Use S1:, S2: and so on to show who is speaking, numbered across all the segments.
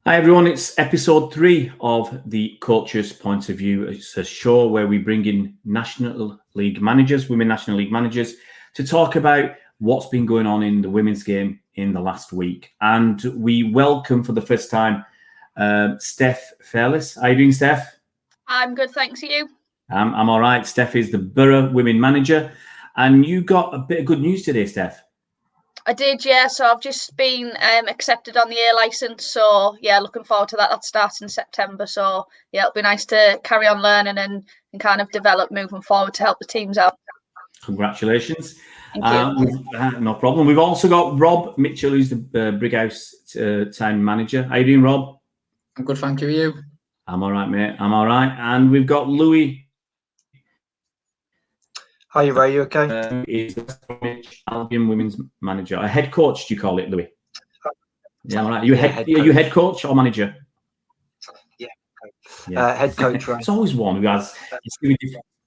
S1: Hi everyone, it's episode 3 of the Coach's Point of View. It's a show where we bring in National League managers, women National League managers, to talk about what's been going on in the women's game in the last week. And we welcome for the first time Steph Fairless. How are you doing, Steph?
S2: I'm good, thanks. You?
S1: I'm all right. Steph is the Borough Women Manager. And you got a bit of good news today, Steph.
S2: I did, yeah. So I've just been accepted on the A licence. So, yeah, looking forward to that. That starts in September. So, yeah, it'll be nice to carry on learning and kind of develop moving forward to help the teams out.
S1: Congratulations.
S2: Thank you.
S1: No problem. We've also got Rob Mitchell, who's the Brighouse Town Manager. How you doing, Rob?
S3: I'm good, thank you. Are you?
S1: I'm all right, mate. I'm all right. And we've got Louis.
S4: Hi, Ray. You okay?
S1: Is Albion Women's Manager. A head coach, do you call it, Louis? Yeah, all right. Are you head coach or manager?
S4: Yeah. Head coach, right?
S1: There's always one who has.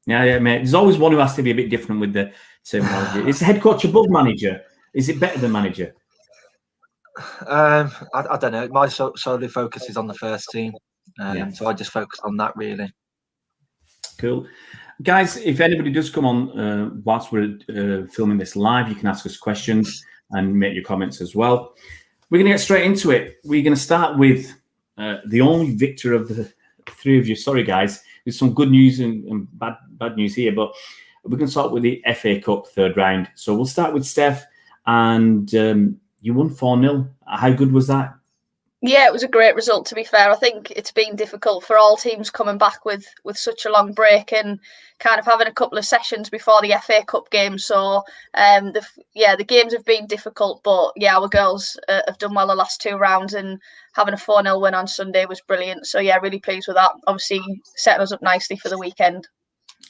S1: Yeah, mate. There's always one who has to be a bit different with the terminology. Is head coach above manager? Is it better than manager?
S4: I don't know. My solely focus is on the first team, so I just focus on that really.
S1: Cool. Guys, if anybody does come on whilst we're filming this live, you can ask us questions and make your comments as well. We're going to get straight into it. We're going to start with the only victor of the three of you. Sorry, guys. There's some good news and bad news here, but we're going to start with the FA Cup third round. So we'll start with Steph, and you won 4-0. How good was that?
S2: Yeah, it was a great result, to be fair. I think it's been difficult for all teams coming back with such a long break and kind of having a couple of sessions before the FA Cup game. So, the games have been difficult, but yeah, our girls have done well the last 2 rounds, and having a 4-0 win on Sunday was brilliant. So, yeah, really pleased with that. Obviously, setting us up nicely for the weekend.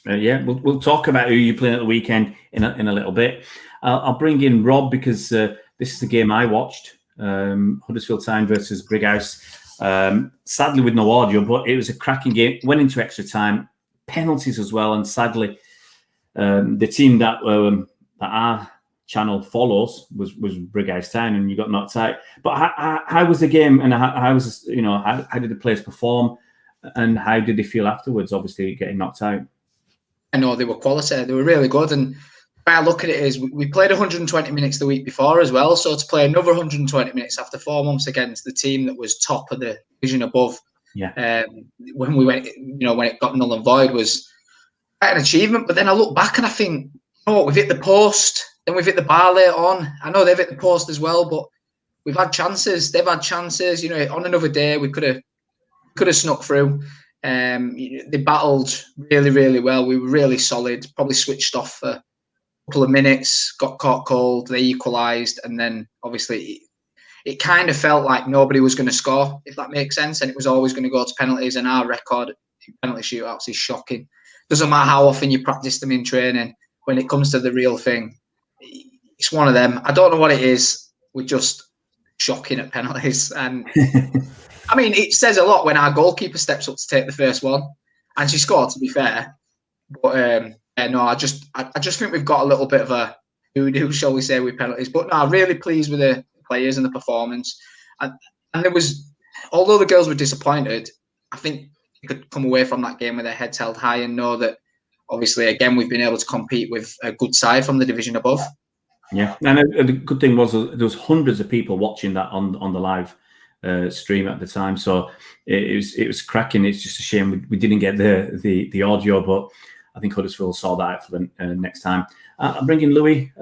S1: We'll talk about who you're playing at the weekend in a little bit. I'll bring in Rob because this is the game I watched. Huddersfield Town versus Brighouse. Sadly with no audio, but it was a cracking game. Went into extra time, penalties as well, and sadly the team that our channel follows was Brighouse Town, and you got knocked out. But how was the game, and how was how did the players perform, and how did they feel afterwards? Obviously getting knocked out.
S3: I know they were quality. They were really good, and I look at it is we played 120 minutes the week before as well, so to play another 120 minutes after 4 months against the team that was top of the division above, when we went, when it got null and void, was quite an achievement. But then I look back and I think, we've hit the post, then we've hit the bar later on. I know they've hit the post as well, but we've had chances. They've had chances. On another day we could have snuck through. They battled really, really well. We were really solid. Probably switched off for couple of minutes, got caught cold, they equalised, and then obviously it kind of felt like nobody was going to score, if that makes sense, and it was always going to go to penalties, and our record in penalty shootouts is shocking. Doesn't matter how often you practice them in training, when it comes to the real thing, it's one of them. I don't know what it is, we're just shocking at penalties, and I mean, it says a lot when our goalkeeper steps up to take the first one, and she scored, to be fair, but no, I just think we've got a little bit of a hoodoo, shall we say, with penalties. But no, really pleased with the players and the performance. And there was, although the girls were disappointed, I think they could come away from that game with their heads held high and know that, obviously, again, we've been able to compete with a good side from the division above.
S1: Yeah, and the good thing was there was hundreds of people watching that on the live stream at the time, so it was cracking. It's just a shame we didn't get the audio, but I think Huddersfield saw that out for the next time. I'm bringing Louis.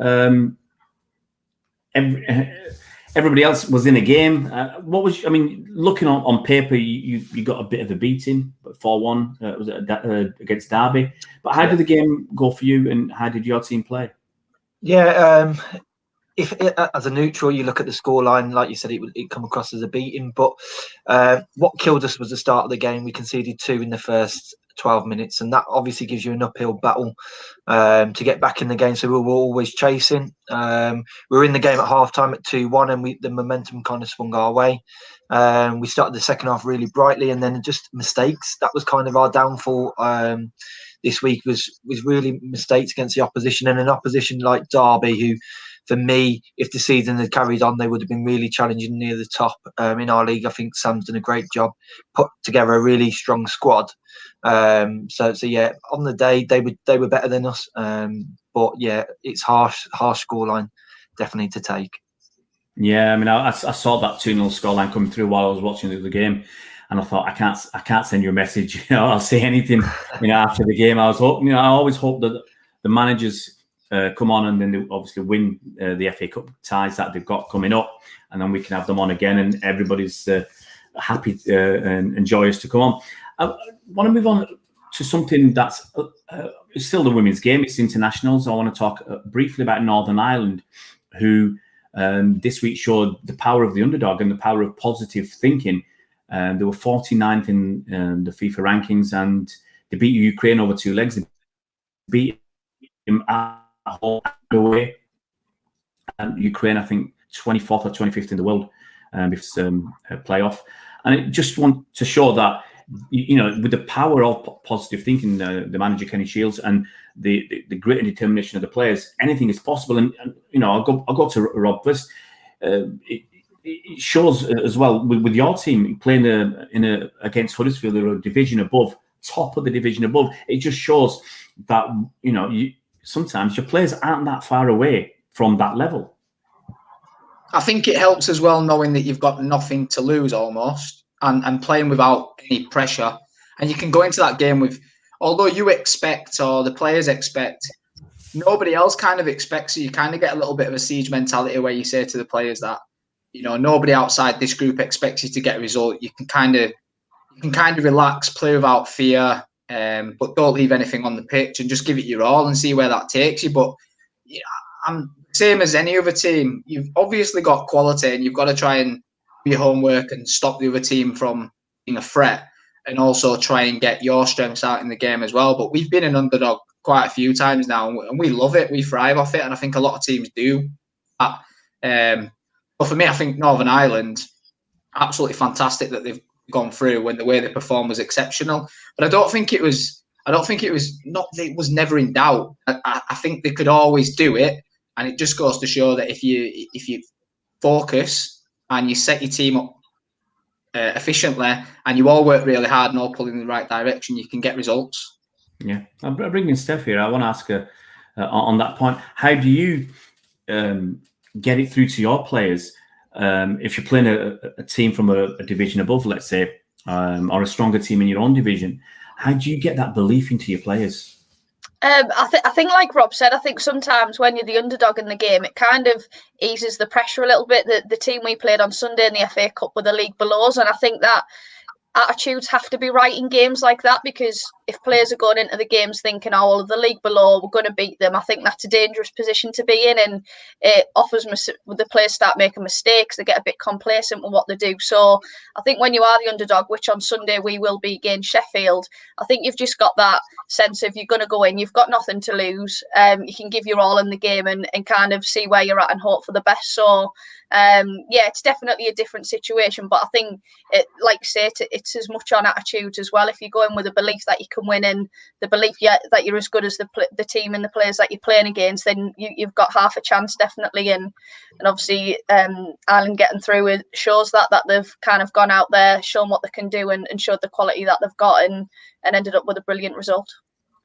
S1: Everybody else was in a game. Looking on paper, you got a bit of a beating, but 4-1 was against Derby. But how did the game go for you, and how did your team play?
S4: Yeah, if as a neutral, you look at the scoreline, like you said, it come across as a beating. But what killed us was the start of the game. We conceded 2 in the first 12 minutes, and that obviously gives you an uphill battle to get back in the game. So we were always chasing. We were in the game at half-time at 2-1, and the momentum kind of swung our way. We started the second half really brightly, and then just mistakes. That was kind of our downfall this week, was really mistakes against the opposition, and an opposition like Derby, who for me, if the season had carried on, they would have been really challenging near the top in our league. I think Sam's done a great job, put together a really strong squad. So yeah, on the day they were better than us. But yeah, it's harsh scoreline definitely to take. Yeah,
S1: I mean, I saw that 2-0 scoreline coming through while I was watching the game, and I thought I can't send you a message. I'll say anything. After the game, I was hoping. I always hope that the managers come on and then they obviously win the FA Cup ties that they've got coming up, and then we can have them on again, and everybody's happy and joyous to come on. I want to move on to something that's still the women's game. It's internationals. I want to talk briefly about Northern Ireland, who this week showed the power of the underdog and the power of positive thinking. They were 49th in the FIFA rankings, and they beat Ukraine over 2 legs. They beat him at home and away. And Ukraine, I think, 24th or 25th in the world it's playoff. And it just want to show that, with the power of positive thinking, the manager Kenny Shields and the grit and determination of the players, anything is possible. And I'll go to Rob first. It shows as well with your team playing against Huddersfield, they're a division above, top of the division above. It just shows that sometimes your players aren't that far away from that level.
S3: I think it helps as well knowing that you've got nothing to lose almost, and playing without any pressure, and you can go into that game with, although you expect or the players expect, nobody else kind of expects. So you kind of get a little bit of a siege mentality where you say to the players that, nobody outside this group expects you to get a result. You can kind of relax, play without fear, but don't leave anything on the pitch and just give it your all and see where that takes you. But I'm same as any other team. You've obviously got quality, and you've got to try and do your homework and stop the other team from being a threat, and also try and get your strengths out in the game as well. But we've been an underdog quite a few times now, and we love it. We thrive off it, and I think a lot of teams do. But for me, I think Northern Ireland, absolutely fantastic that they've gone through when the way they performed was exceptional. But I don't think it was never in doubt. I think they could always do it, and it just goes to show that if you focus and you set your team up efficiently, and you all work really hard and all pull in the right direction, you can get results.
S1: Yeah, I'll bring in Steph here. I want to ask her on that point. How do you get it through to your players if you're playing a team from a division above, let's say, or a stronger team in your own division? How do you get that belief into your players?
S2: I think, like Rob said, I think sometimes when you're the underdog in the game, it kind of eases the pressure a little bit. The team we played on Sunday in the FA Cup were the league below us, and I think that attitudes have to be right in games like that, because if players are going into the games thinking, oh, well, the league below, we're going to beat them, I think that's a dangerous position to be in, and it offers the players start making mistakes, they get a bit complacent with what they do. So I think when you are the underdog, which on Sunday we will be against Sheffield, I think you've just got that sense of you're going to go in, you've got nothing to lose, you can give your all in the game and kind of see where you're at and hope for the best. So it's definitely a different situation, but I think like you say, it's as much on attitudes as well. If you go in with a belief that you can win and the belief that you're as good as the team and the players that you're playing against, then you've got half a chance definitely. And obviously Ireland getting through it shows that they've kind of gone out there, shown what they can do, and showed the quality that they've got, and ended up with a brilliant result.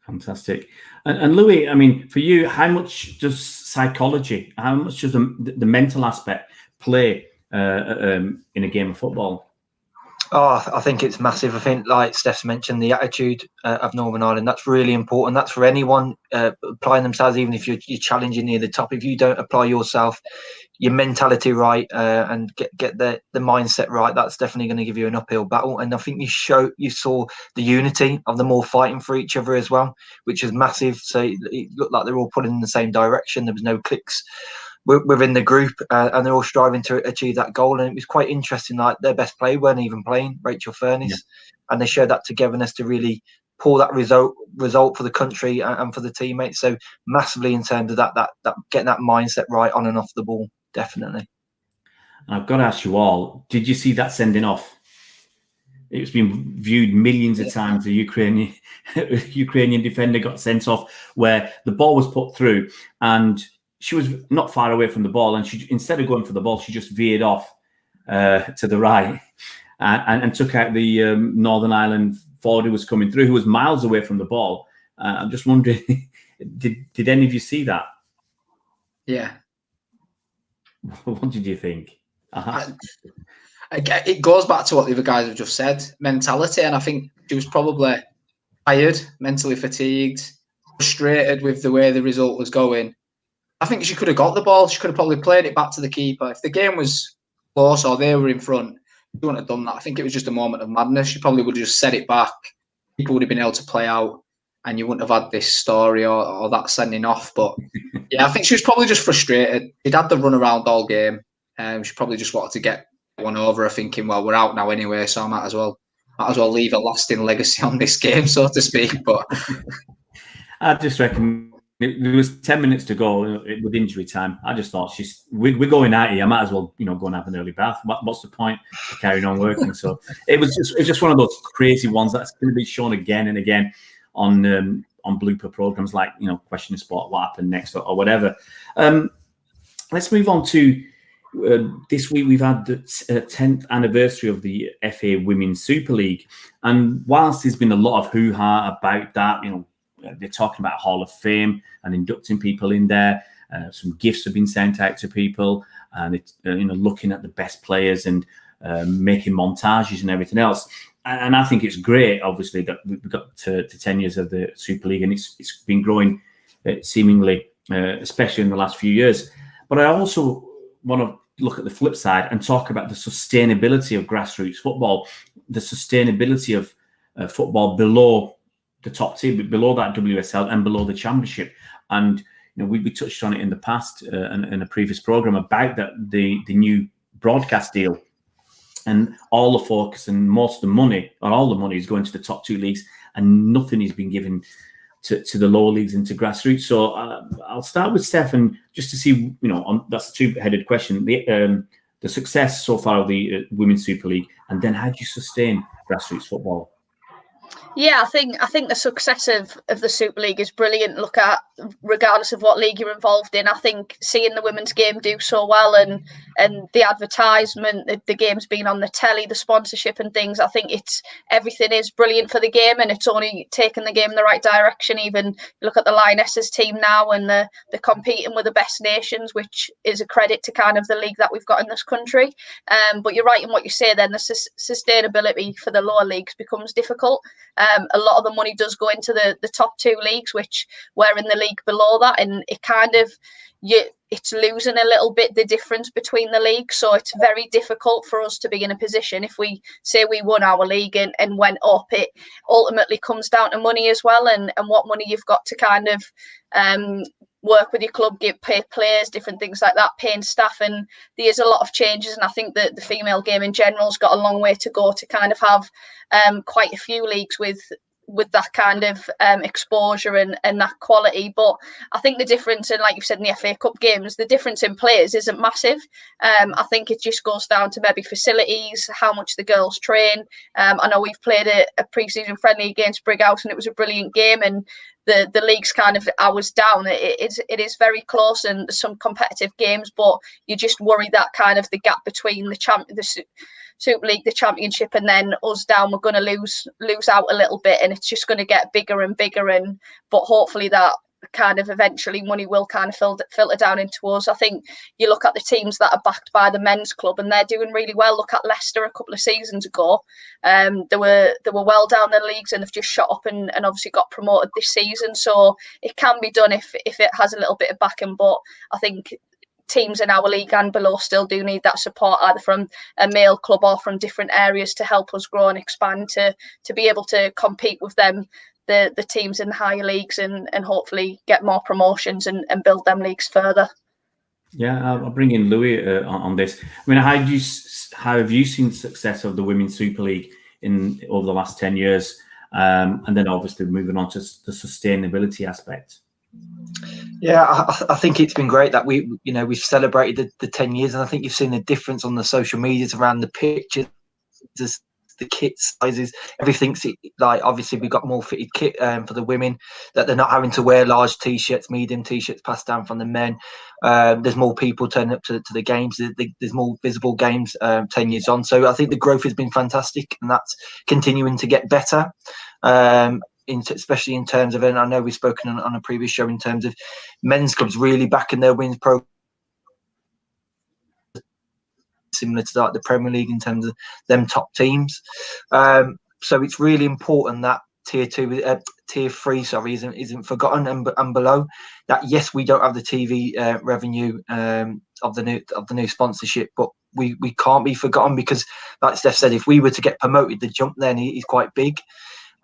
S1: Fantastic. And Louis, I mean, for you, how much does psychology, how much does the mental aspect play in a game of football?
S4: Oh, I think it's massive. I think, like Steph's mentioned, the attitude of Northern Ireland, that's really important. That's for anyone applying themselves, even if you're challenging near the top. If you don't apply yourself, your mentality right, and get the mindset right, that's definitely going to give you an uphill battle. And I think you saw the unity of them all fighting for each other as well, which is massive. So it looked like they're all pulling in the same direction. There was no clicks within the group, and they're all striving to achieve that goal. And it was quite interesting, like their best player weren't even playing, Rachel Fairless, and they showed that togetherness to really pull that result for the country and for the teammates. So massively in terms of that getting that mindset right on and off the ball, definitely.
S1: And I've got to ask you all, did you see that sending off? It's been viewed millions of times. The Ukrainian defender got sent off where the ball was put through and she was not far away from the ball, and she, instead of going for the ball, she just veered off to the right and took out the Northern Ireland forward who was coming through, who was miles away from the ball. I'm just wondering, did any of you see that?
S3: Yeah.
S1: What did you think?
S3: It goes back to what the other guys have just said, mentality. And I think she was probably tired, mentally fatigued, frustrated with the way the result was going. I think she could have got the ball. She could have probably played it back to the keeper. If the game was close or they were in front, she wouldn't have done that. I think it was just a moment of madness. She probably would have just set it back. People would have been able to play out, and you wouldn't have had this story or that sending off. But yeah, I think she was probably just frustrated. She'd had the run around all game. She probably just wanted to get one over her, thinking, well, we're out now anyway, so I might as well leave a lasting legacy on this game, so to speak. But
S1: I just reckon there was 10 minutes to go with injury time. I just thought we're going out here. I might as well, go and have an early bath. What's the point of carrying on working? So it was just one of those crazy ones that's going to be shown again and again on blooper programs like Question of Sport, what happened next or whatever. Let's move on to this week. We've had the 10th anniversary of the FA Women's Super League, and whilst there's been a lot of hoo-ha about that, they're talking about Hall of Fame and inducting people in there. Some gifts have been sent out to people, and it's looking at the best players and making montages and everything else. And I think it's great, obviously, that we've got to 10 years of the Super League, and it's been growing seemingly, especially in the last few years. But I also want to look at the flip side and talk about the sustainability of grassroots football, the sustainability of football below the top tier, below that WSL and below the Championship. And we touched on it in the past in a previous program about the new broadcast deal, and all the focus and most of the money, or all the money, is going to the top two leagues, and nothing is being given to the lower leagues and to grassroots. So I'll start with Steph, just to see, that's a two-headed question. The success so far of the Women's Super League, and then how do you sustain grassroots football?
S2: Yeah, I think the success of the Super League is brilliant. Look at, regardless of what league you're involved in. I think seeing the women's game do so well, and the advertisement, the game's been on the telly, the sponsorship and things, I think everything is brilliant for the game, and it's only taken the game in the right direction. Even look at the Lionesses team now, and they're competing with the best nations, which is a credit to kind of the league that we've got in this country. But you're right in what you say. Then the sustainability for the lower leagues becomes difficult. A lot of the money does go into the top two leagues, which we're in the league below that, and it kind of it's losing a little bit the difference between the leagues. So it's very difficult for us to be in a position, if we say we won our league and went up, it ultimately comes down to money as well, and what money you've got to kind of work with your club, pay players, different things like that, paying staff, and there's a lot of changes. And I think that the female game in general has got a long way to go to kind of have quite a few leagues with that kind of exposure and that quality. But I think the difference, and like you've said in the FA Cup games, the difference in players isn't massive. I think it just goes down to maybe facilities, how much the girls train. I know we've played a pre-season friendly against Brighouse, and it was a brilliant game, and the league's kind of hours down. It is very close, and there's some competitive games, but you just worry that kind of the gap between the Super League, the Championship, and then us down, we're going to lose out a little bit, and it's just going to get bigger and bigger. But hopefully that kind of eventually money will kind of filter down into us. I think you look at the teams that are backed by the men's club, and they're doing really well. Look at Leicester a couple of seasons ago. They were well down the leagues, and they've just shot up and obviously got promoted this season. So it can be done if it has a little bit of backing. But I think teams in our league and below still do need that support, either from a male club or from different areas, to help us grow and expand to be able to compete with them, the teams in the higher leagues, and hopefully get more promotions and build them leagues further.
S1: Yeah, I'll bring in Louis on this. I mean, how have you seen the success of the Women's Super League over the last 10 years? And then obviously moving on to the sustainability aspect.
S4: Yeah, I think it's been great that we've celebrated the 10 years, and I think you've seen the difference on the social medias around the pictures the kit sizes, everything's like, obviously we've got more fitted kit for the women, that they're not having to wear large t-shirts, medium t-shirts passed down from the men. There's more people turning up to the games. There's more visible games 10 years on. So I think the growth has been fantastic, and that's continuing to get better. Especially in terms of, and I know we've spoken on a previous show, in terms of men's clubs really backing their women's program, similar to like the Premier League in terms of them top teams. So it's really important that tier 3 isn't forgotten, and below that. Yes, we don't have the TV revenue of the new sponsorship, but we can't be forgotten, because like Steph said, if we were to get promoted, the jump then is quite big.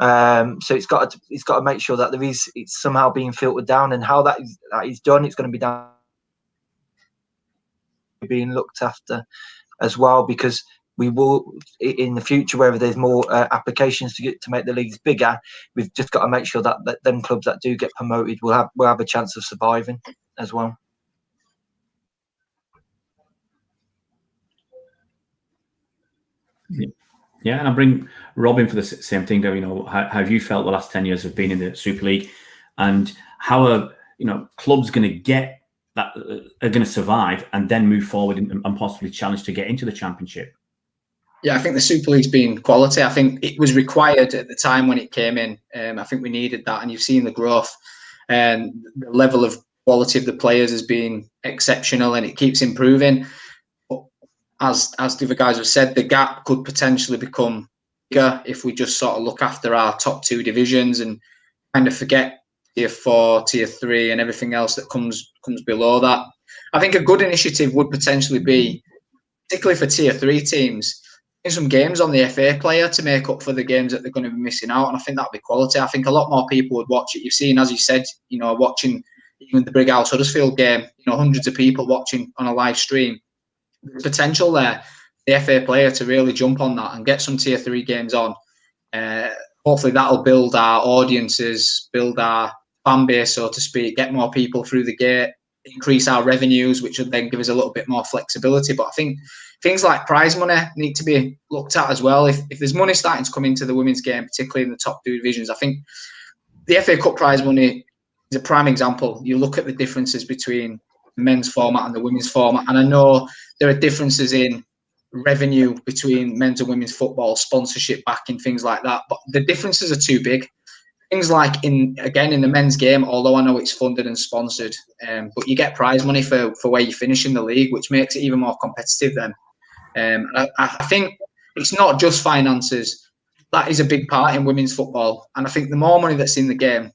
S4: So it's got to make sure that it's somehow being filtered down, and how that is done, it's going to be down being looked after as well, because we will in the future, whether there's more applications to make the leagues bigger, we've just got to make sure that them clubs that do get promoted will have a chance of surviving as well.
S1: Yeah, and I bring Rob in for the same thing. You know, how have you felt the last 10 years of being in the Super League, and how are clubs going to get that, are going to survive and then move forward and possibly challenge to get into the Championship?
S3: Yeah, I think the Super League's been quality. I think it was required at the time when it came in. I think we needed that, and you've seen the growth, and the level of quality of the players has been exceptional, and it keeps improving. But as the other guys have said, the gap could potentially become bigger if we just sort of look after our top 2 divisions and kind of forget tier 4, tier 3, and everything else that comes below that. I think a good initiative would potentially be, particularly for tier 3 teams, some games on the FA player to make up for the games that they're going to be missing out, and I think that'd be quality. I think a lot more people would watch it. You've seen, as you said, watching even the Brighouse Huddersfield game, hundreds of people watching on a live stream. There's potential there, the FA player, to really jump on that and get some tier 3 games on. Hopefully that'll build our audiences, build our fan base, so to speak, get more people through the gate, increase our revenues, which would then give us a little bit more flexibility. But I think things like prize money need to be looked at as well. If there's money starting to come into the women's game, particularly in the top 2 divisions, I think the FA Cup prize money is a prime example. You look at the differences between the men's format and the women's format, and I know there are differences in revenue between men's and women's football, sponsorship backing, things like that, but the differences are too big. Things like in the men's game, although I know it's funded and sponsored, but you get prize money for where you finish in the league, which makes it even more competitive then. I think it's not just finances. That is a big part in women's football. And I think the more money that's in the game,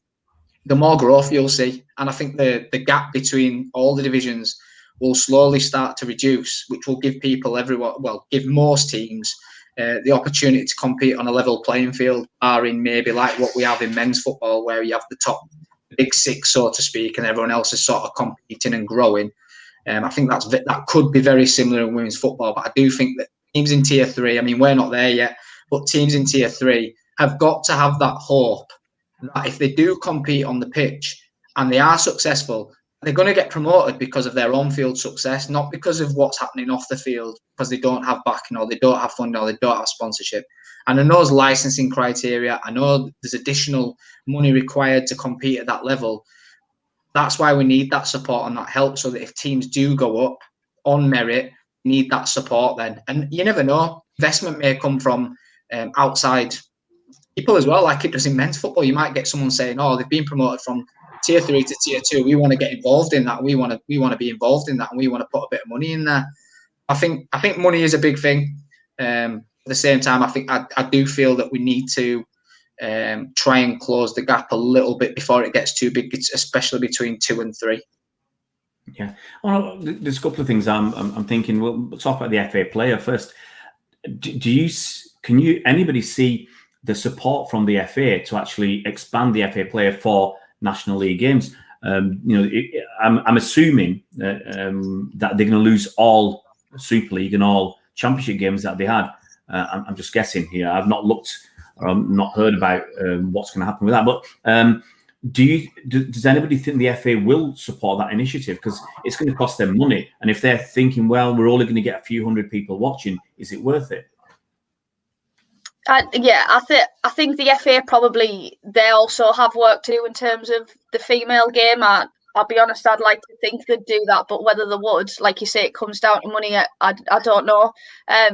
S3: the more growth you'll see. And I think the gap between all the divisions will slowly start to reduce, which will give give most teams the opportunity to compete on a level playing field, barring maybe like what we have in men's football, where you have the big 6, so to speak, and everyone else is sort of competing and growing. I think that could be very similar in women's football, but I do think that teams in tier 3, I mean, we're not there yet, but teams in tier 3 have got to have that hope that if they do compete on the pitch and they are successful, they're going to get promoted because of their on-field success, not because of what's happening off the field, because they don't have backing or they don't have funding or they don't have sponsorship. And I know there's licensing criteria. I know there's additional money required to compete at that level. That's why we need that support and that help, so that if teams do go up on merit, need that support then. And you never know, investment may come from outside people as well, like it does in men's football. You might get someone saying, "Oh, they've been promoted from tier 3 to tier 2. We want to get involved in that. We want to be involved in that, and we want to put a bit of money in there." I think money is a big thing. At the same time, I do feel that we need to try and close the gap a little bit before it gets too big, especially between 2 and 3.
S1: Yeah, well, there's a couple of things I'm thinking. We'll talk about the FA player first. Can anybody see the support from the FA to actually expand the FA player for National League games? I'm assuming that they're going to lose all Super League and all Championship games that they had. I'm just guessing here. I've not looked or not heard about what's going to happen with that. But does anybody think the FA will support that initiative? Because it's going to cost them money. And if they're thinking, well, we're only going to get a few hundred people watching, is it worth it?
S2: I think the FA probably, they also have work to do in terms of the female game. I'll be honest, I'd like to think they'd do that, but whether they would, like you say, it comes down to money. I don't know.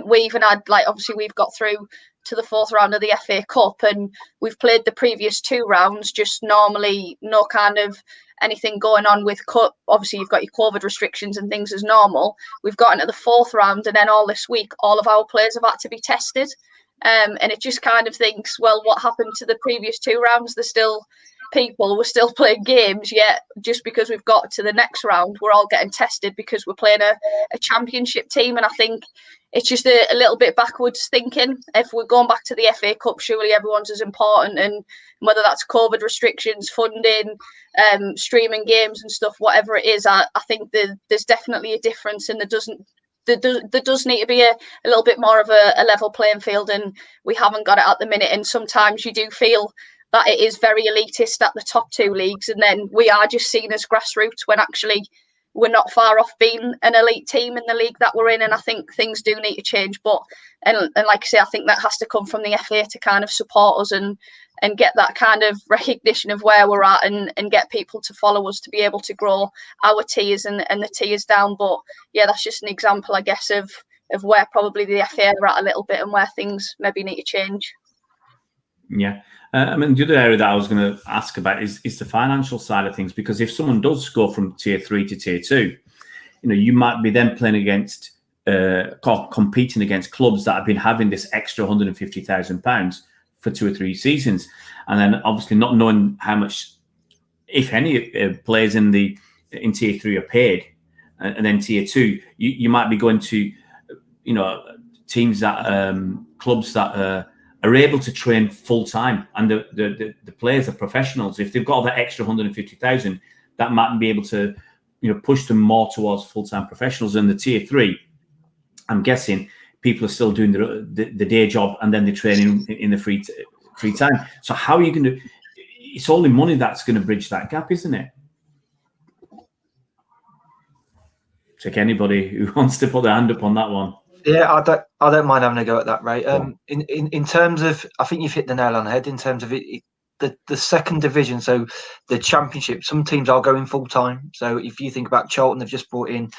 S2: We even had, like, obviously we've got through to the 4th round of the FA Cup, and we've played the previous 2 rounds just normally, no kind of anything going on with cut. Obviously, you've got your COVID restrictions and things as normal. We've got into the 4th round, and then all this week, all of our players have had to be tested. And it just kind of thinks, well, what happened to the previous 2 rounds? We're still playing games, yet just because we've got to the next round, we're all getting tested because we're playing a championship team. And I think it's just a little bit backwards thinking. If we're going back to the FA Cup, surely everyone's as important, and whether that's COVID restrictions, funding, streaming games and stuff, whatever it is, I think there's definitely a difference, and there does need to be a little bit more of a level playing field, and we haven't got it at the minute. And sometimes you do feel that it is very elitist at the top 2 leagues, and then we are just seen as grassroots when actually we're not far off being an elite team in the league that we're in. And I think things do need to change, but and like I say, I think that has to come from the FA to kind of support us and get that kind of recognition of where we're at, and get people to follow us to be able to grow our tiers and the tiers down. But yeah, that's just an example, I guess, of where probably the FA are at a little bit and where things maybe need to change.
S1: Yeah. I mean, the other area that I was going to ask about is the financial side of things, because if someone does go from tier 3 to tier 2, you might be then playing against, competing against clubs that have been having this extra £150,000 for 2 or 3 seasons, and then obviously not knowing how much, if any, players in tier 3 are paid, and then tier 2, you might be going to, teams that clubs that are able to train full time, and the players are professionals. If they've got that extra 150,000, that might be able to, push them more towards full time professionals. In the tier 3, I'm guessing people are still doing the day job, and then they train in the free time. So how are you going to? It's only money that's going to bridge that gap, isn't it? Take anybody who wants to put their hand up on that one.
S4: Yeah, I don't mind having a go at that, Ray. In terms of, I think you've hit the nail on the head in terms of the second division, so the championship. Some teams are going full time. So if you think about Charlton, they've just brought in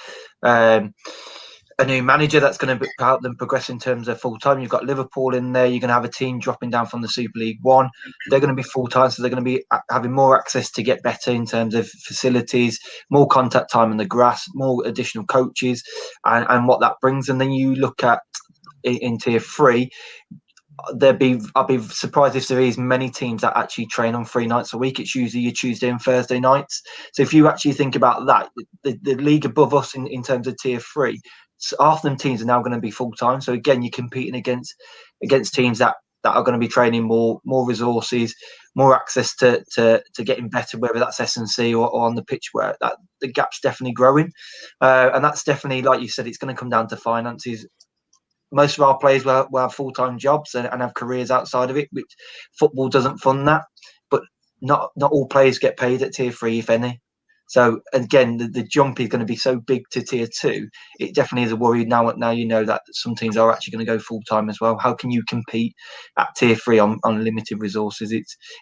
S4: a new manager that's going to help them progress in terms of full time. You've got Liverpool in there. You're going to have a team dropping down from the Super League 1. They're going to be full time, so they're going to be having more access to get better in terms of facilities, more contact time in the grass, more additional coaches, and what that brings. And then you look at in tier 3. I'll be surprised if there is many teams that actually train on 3 nights a week. It's usually your Tuesday and Thursday nights. So if you actually think about that, the league above us in terms of tier 3, so half them teams are now going to be full time. So again, you're competing against teams that are going to be training more resources, more access to getting better, whether that's S&C or on the pitch, where that the gap's definitely growing, and that's definitely, like you said, it's going to come down to finances. Most of our players will have full-time jobs and have careers outside of it, which football doesn't fund that. But not all players get paid at tier 3, if any. So again, the jump is going to be so big to tier 2. It definitely is a worry now. You know that some teams are actually going to go full-time as well. How can you compete at tier 3 on limited resources?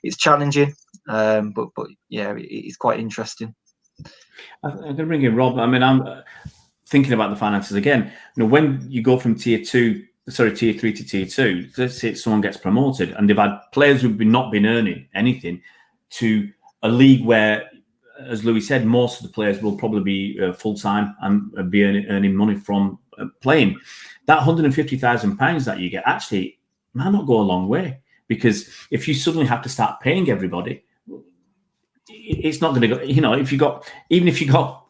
S4: It's challenging, but yeah, it's quite interesting.
S1: I'm going to bring in Rob. I mean, I'm thinking about the finances again. When you go from tier 3 to tier 2, let's say someone gets promoted and they've had players who've not been earning anything, to a league where, as Louis said, most of the players will probably be full-time and be earning money from playing. That £150,000 that you get actually might not go a long way, because if you suddenly have to start paying everybody, it's not going to go. If you got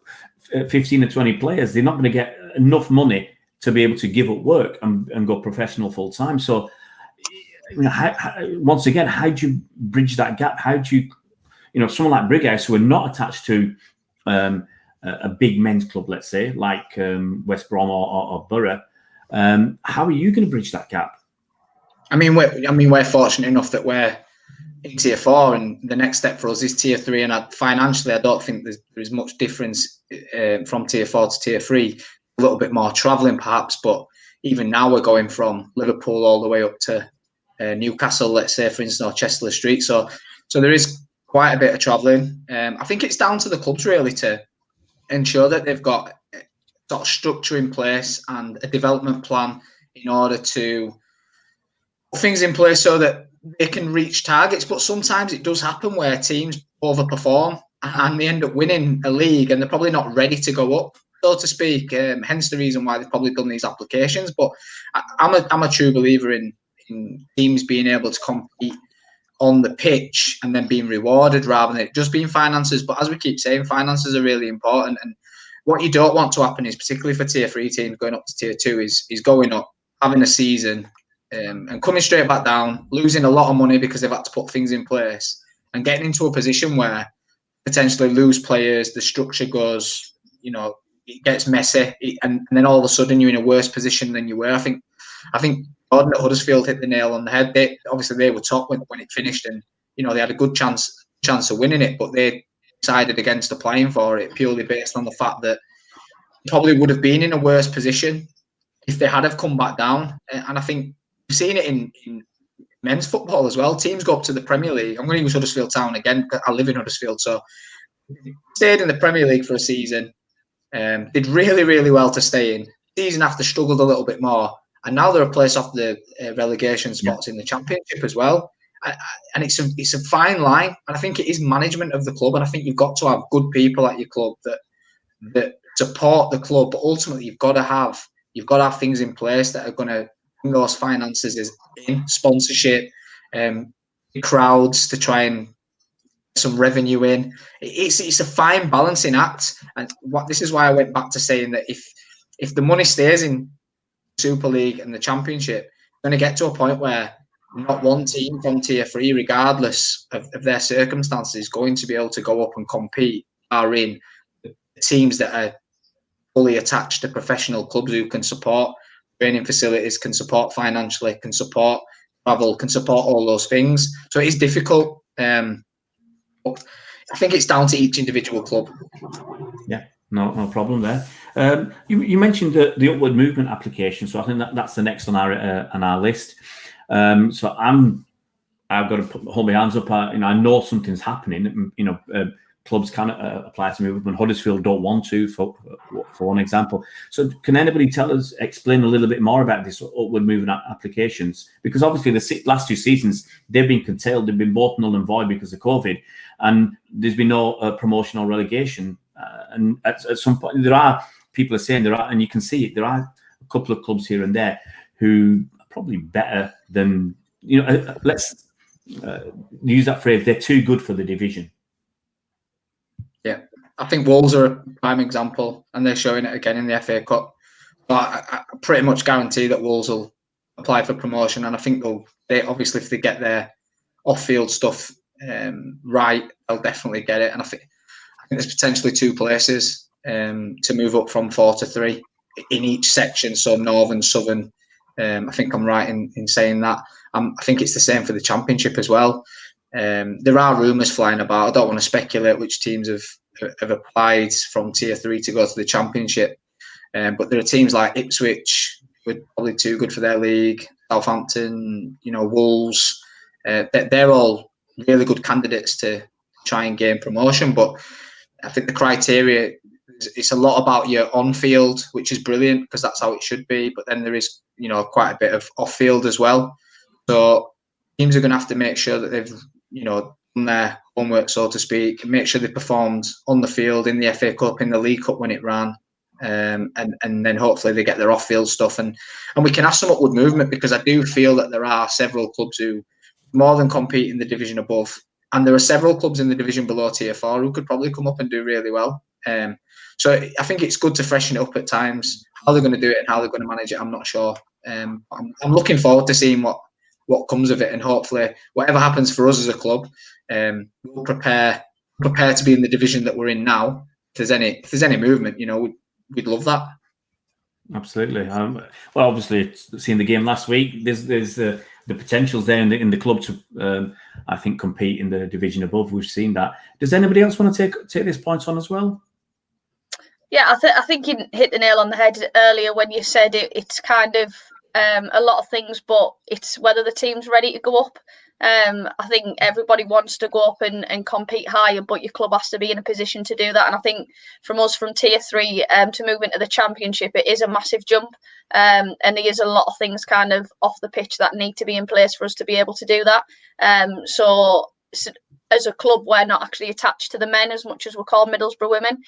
S1: 15 or 20 players, they're not going to get enough money to be able to give up work and go professional full time. So, once again, how do you bridge that gap? How do you, someone like Brighouse, who are not attached to a big men's club, let's say, like West Brom or Borough, how are you going to bridge that gap?
S3: We're fortunate enough that we're in tier 4, and the next step for us is tier 3. And financially, I don't think there's much difference from tier 4 to tier 3. A little bit more travelling, perhaps, but even now we're going from Liverpool all the way up to Newcastle, let's say, for instance, or Chester Street. So there is quite a bit of travelling. I think it's down to the clubs really to ensure that they've got sort of structure in place and a development plan in order to put things in place so that they can reach targets. But sometimes it does happen where teams overperform and they end up winning a league and they're probably not ready to go up, so to speak. Hence the reason why they've probably done these applications. But I'm a true believer in teams being able to compete on the pitch and then being rewarded rather than it just being finances. But as we keep saying, finances are really important. And what you don't want to happen is, particularly for tier 3 teams going up to tier 2, is going up, having a season and coming straight back down, losing a lot of money because they've had to put things in place and getting into a position where potentially lose players, the structure goes, it gets messy, and then all of a sudden you're in a worse position than you were. I think Gordon at Huddersfield hit the nail on the head. They were top when it finished, and they had a good chance of winning it, but they decided against applying for it purely based on the fact that they probably would have been in a worse position if they had have come back down. And I think we've seen it in men's football as well. Teams go up to the Premier League. I'm going to use Huddersfield Town again because I live in Huddersfield, so stayed in the Premier League for a season. Did really, really well to stay in. Season after struggled a little bit more, and now they're a place off the relegation spots in the Championship as well. And it's a fine line, and I think it is management of the club, and I think you've got to have good people at your club that support the club. But ultimately, you've got to have things in place that are going to bring those finances in, sponsorship, crowds to try and get some revenue in. It's a fine balancing act, and this is why I went back to saying that if the money stays in Super League and the Championship, it's going to get to a point where not one team from tier 3, regardless of their circumstances, is going to be able to go up and compete. Are in the teams that are fully attached to professional clubs who can support training facilities, can support financially, can support travel, can support all those things. So it is difficult. I think it's down to each individual club.
S1: Yeah, no problem there. You mentioned the upward movement application, so I think that's the next on our list. So I've got to hold my hands up. I know something's happening. Clubs can apply to movement. Huddersfield don't want to, for one example. So can anybody explain a little bit more about this upward movement applications? Because obviously the last 2 seasons, they've been curtailed. They've been both null and void because of COVID. And there's been no promotion or relegation. And at some point, there are people are saying and you can see it, there are a couple of clubs here and there who are probably better than, let's use that phrase, they're too good for the division.
S3: Yeah, I think Wolves are a prime example, and they're showing it again in the FA Cup. But I pretty much guarantee that Wolves will apply for promotion, and I think they obviously, if they get their off-field stuff right, they'll definitely get it. And I think there's potentially 2 places to move up from 4 to 3 in each section, so Northern, Southern. I think I'm right in saying that. I think it's the same for the Championship as well. There are rumours flying about. I don't want to speculate which teams have applied from tier 3 to go to the Championship, but there are teams like Ipswich who are probably too good for their league, Southampton, Wolves. They're all really good candidates to try and gain promotion, but I think the criteria, it's a lot about your on-field, which is brilliant because that's how it should be, but then there is quite a bit of off-field as well. So teams are going to have to make sure that they've done their homework, so to speak, and make sure they performed on the field in the FA Cup, in the League Cup when it ran, and then hopefully they get their off-field stuff, and we can have some upward movement, because I do feel that there are several clubs who more than compete in the division above, and there are several clubs in the division below tier 4 who could probably come up and do really well. So I think it's good to freshen it up at times. How they're going to do it and how they're going to manage it, I'm not sure. I'm looking forward to seeing what comes of it, and hopefully whatever happens for us as a club, we'll prepare to be in the division that we're in now. If there's any movement, we'd love that.
S1: Absolutely. Well, obviously, seeing the game last week, there's the potentials there in the club to I think compete in the division above. We've seen that. Does anybody else want to take this point on as well?
S2: Yeah, I think you hit the nail on the head earlier when you said it's kind of a lot of things, but it's whether the team's ready to go up. I think everybody wants to go up and compete higher, but your club has to be in a position to do that. And I think from us, from Tier 3 to move into the Championship, it is a massive jump. And there is a lot of things kind of off the pitch that need to be in place for us to be able to do that. So as a club, we're not actually attached to the men as much as we're called Middlesbrough Women.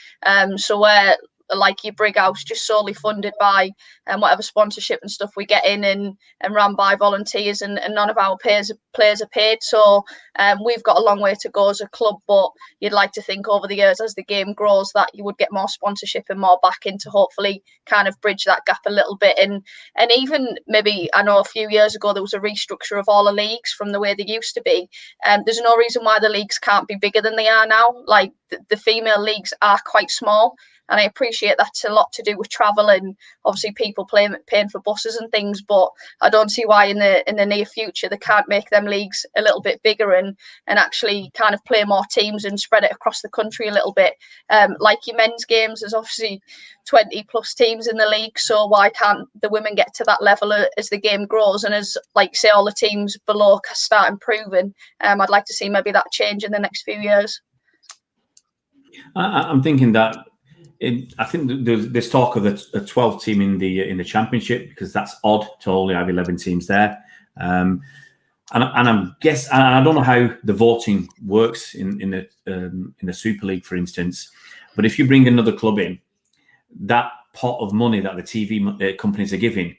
S2: So we're like your Brighouse, just solely funded by whatever sponsorship and stuff we get in, and run by volunteers, and none of our players are paid. So we've got a long way to go as a club, but you'd like to think over the years as the game grows that you would get more sponsorship and more backing to hopefully kind of bridge that gap a little bit. And even maybe, I know a few years ago there was a restructure of all the leagues from the way they used to be. There's no reason why the leagues can't be bigger than they are now. Like the female leagues are quite small. And I appreciate that's a lot to do with travel and obviously people paying for buses and things. But I don't see why in the near future they can't make them leagues a little bit bigger and actually kind of play more teams and spread it across the country a little bit. Like your men's games, there's obviously 20 plus teams in the league. So why can't the women get to that level as the game grows? And as, like, say, all the teams below start improving, I'd like to see maybe that change in the next few years.
S1: I'm thinking that I think there's talk of a 12th team in the Championship, because that's odd to only have 11 teams there. And I don't know how the voting works in the Super League, for instance. But if you bring another club in, that pot of money that the TV companies are giving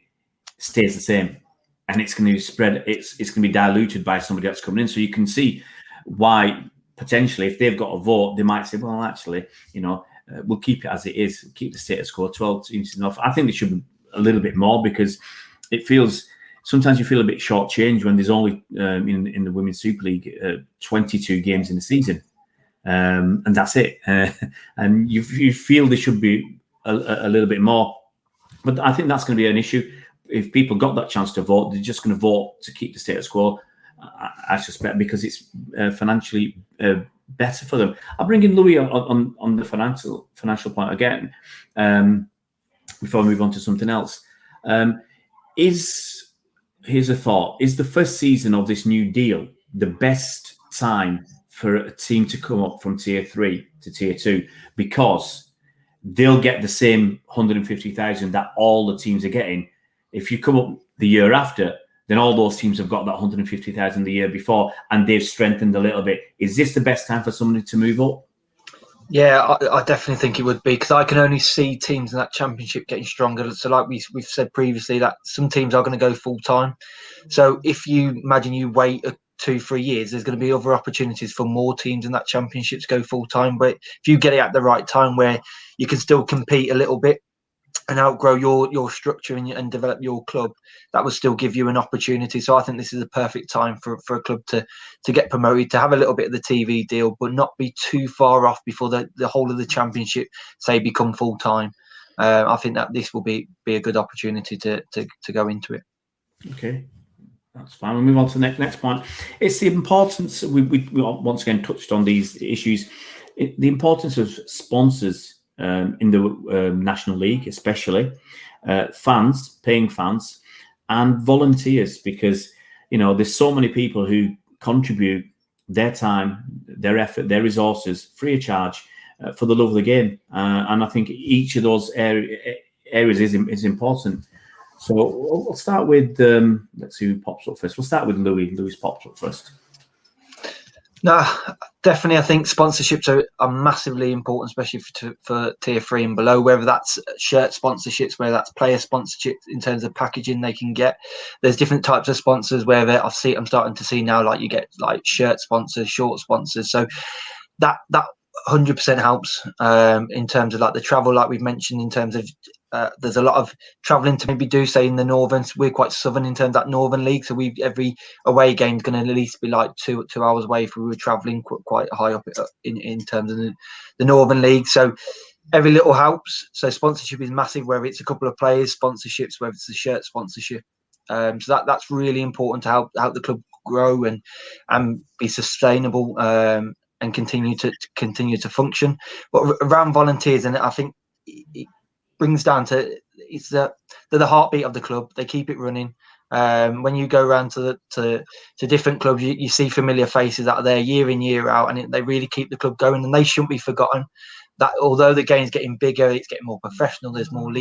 S1: stays the same, and it's going to spread. It's going to be diluted by somebody else coming in. So you can see why potentially, if they've got a vote, they might say, well, actually, we'll keep it as it is, keep the status quo. 12 teams is enough. I think there should be a little bit more, because it feels sometimes you feel a bit shortchanged when there's only in the Women's Super League 22 games in the season, and that's it. And you feel there should be a little bit more, but I think that's going to be an issue. If people got that chance to vote, they're just going to vote to keep the status quo, I suspect, because it's financially better for them. I'll bring in Louis on the financial point again before we move on to something else. Here's a thought: is the first season of this new deal the best time for a team to come up from Tier 3 to Tier 2, because they'll get the same 150,000 that all the teams are getting? If you come up the year after, then all those teams have got that 150,000 the year before, and they've strengthened a little bit. Is this the best time for somebody to move up?
S4: Yeah, I definitely think it would be, because I can only see teams in that Championship getting stronger. So like we've said previously, that some teams are going to go full time. So if you imagine you wait 2-3 years, there's going to be other opportunities for more teams in that Championship to go full time. But if you get it at the right time, where you can still compete a little bit and outgrow your structure and develop your club, that will still give you an opportunity. So I think this is a perfect time for a club to get promoted, to have a little bit of the TV deal, but not be too far off before the whole of the Championship, say, become full time. I think that this will be a good opportunity to go into it. Okay,
S1: that's fine. We'll move on to the next point. It's the importance. We once again touched on these issues. The importance of sponsors in the National League, especially fans, paying fans, and volunteers, because there's so many people who contribute their time, their effort, their resources, free of charge, for the love of the game, and I think each of those areas is important. So we'll start with let's see who pops up first. We'll start with Louis. Louis pops up first.
S4: No, definitely. I think sponsorships are massively important, especially for Tier 3 and below, whether that's shirt sponsorships, whether that's player sponsorships in terms of packaging they can get. There's different types of sponsors where I'm starting to see now, like you get like shirt sponsors, short sponsors. So that 100% helps in terms of like the travel, like we've mentioned, in terms of there's a lot of travelling to maybe do, say, in the northern. We're quite southern in terms of that northern league, so every away game is going to at least be like 2 hours away if we were travelling quite high up in terms of the northern league. So every little helps. So sponsorship is massive, whether it's a couple of players sponsorships, whether it's a shirt sponsorship. So that's really important to help the club grow and be sustainable and continue to function. But around volunteers, and I think it brings down to they're the heartbeat of the club. They keep it running. When you go around to different clubs, you see familiar faces that are there year in, year out, and they really keep the club going, and they shouldn't be forgotten. That although the game's getting bigger, it's getting more professional, there's more